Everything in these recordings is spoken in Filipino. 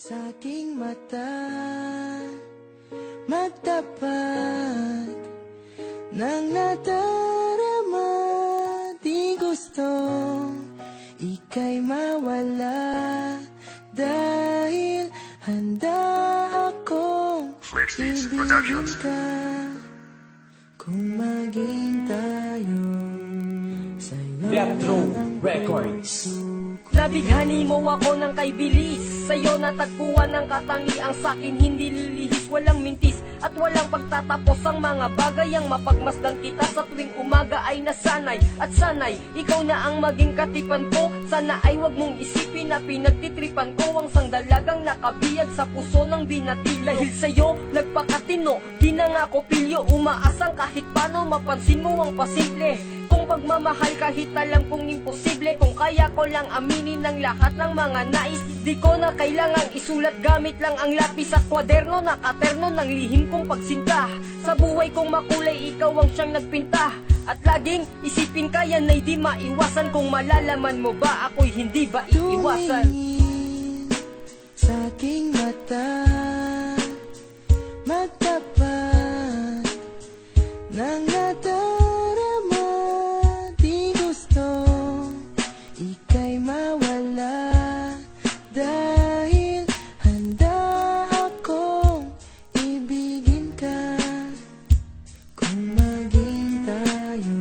sa aking mata, magtapat nang nadarama. Di gusto ika'y mawala, dahil handa akong ibigin ka kung maging tayo sa'yo. Retro Records. Nabighani mo ako ng kay bilis, sa'yo natagpuan ng katangiang sa'kin hindi lilihis. Walang mintis at walang pagtatapos ang mga bagay ang mapagmasdan kita sa tuwing umaga ay nasanay. At sanay, ikaw na ang maging katipan ko. Sana ay wag mong isipin na pinagtitripan ko ang sangdalagang nakabiyag sa puso ng binatilo. Dahil sa'yo nagpakatino, di na nga ko pilyo, umaasang kahit paano mapansin mo ang pasimple kung pagmamahal kahit alam kong imposible. Kung kaya ko lang aminin ng lahat ng mga nais, di ko na kailangang isulat gamit lang ang lapis at kwaderno. Nakaterno ng lihim kong pagsinta. Sa buhay kong makulay, ikaw ang siyang nagpinta. At laging isipin ka, yan ay di maiwasan. Kung malalaman mo ba ako'y hindi ba iiwasan. Tumingin sa aking mata, magtapat nang nadarama. Di gusto ika'y mawala, dahil handa akong ibigin ka kung maging tayo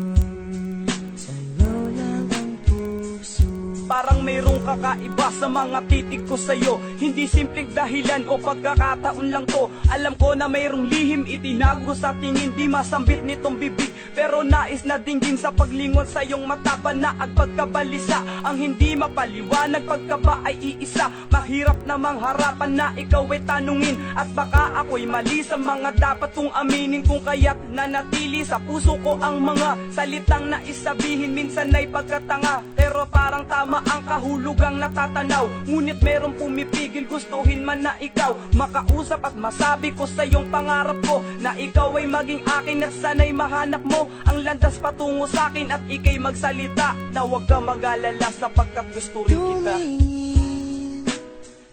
sa'yo lang ang puso. Parang mayroong kakaiba sa mga titig ko sa'yo. Hindi simpleng dahilan o pagkakataon lang to. Alam ko na mayroong lihim itinago sa tingin, di masambit nitong bibig, pero nais na dinggin sa paglingon sa iyong mata. Panaag pagkabalisa ang hindi mapaliwanag pagka ba ay iisa. Mahirap namang harapan na ikaw ay tanungin, at baka ako'y mali sa mga dapat kong aminin. Kung kaya't nanatili sa puso ko ang mga salitang naisabihin. Minsan ay pagkatanga, pero parang tama ang kahulugang natatanaw. Ngunit merong pumipigil, gustuhin man na ikaw makausap at masabi ko sa iyong pangarap ko na ikaw ay maging akin, at sana'y mahanap mo ang landas patungo sa akin at ika'y magsalita na huwag kang mag-alala sapagkat gusto rin kita. Tumingin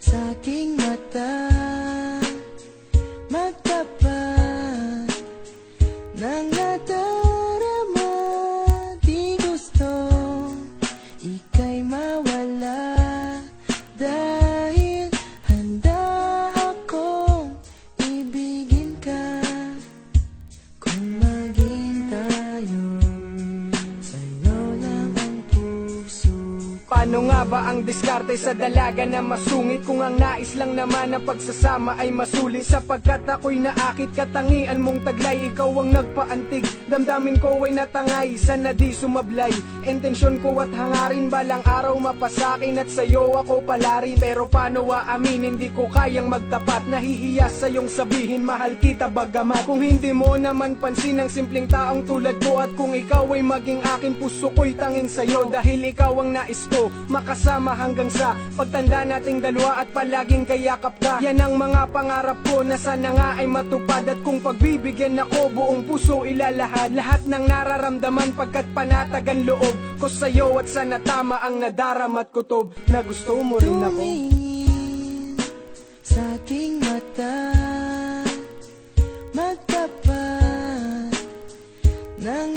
sa aking mata, magtapat nang nadarama. Di gusto ika'y mawala, dahil handa akong ibigin ka kung maging tayo sa'yo lang ang puso. Paano nga ba ang diskarte sa dalaga na masungit, kung ang nais lang naman na pagsasama ay masulit? Sapagkat ako'y naakit, katangian mong taglay, ikaw ang nagpaantig. Damdamin ko ay natangay, sana di sumablay. Intensyon ko at hangarin balang araw mapasakin, at sa'yo ako palari. Pero paano aaminin, hindi ko kayang magtapat. Nahihiya sa'yong sabihin mahal kita bagamat kung hindi mo naman pansin ang simpleng taong tulad ko. At kung ikaw ay maging akin, puso ko'y tangin sa'yo, dahil ikaw ang nais ko makasama hanggang sa pagtanda nating dalawa at palaging kayakap ka. Yan ang mga pangarap ko na sana nga ay matupad. At kung pagbibigyan ako, buong puso ilalahad lahat ng nararamdaman, pagkat panatag ang loob ko sa'yo. At sana tama ang nadarama't kutob na gusto mo rin ako. Tumingin sa aking mata, magtapat nang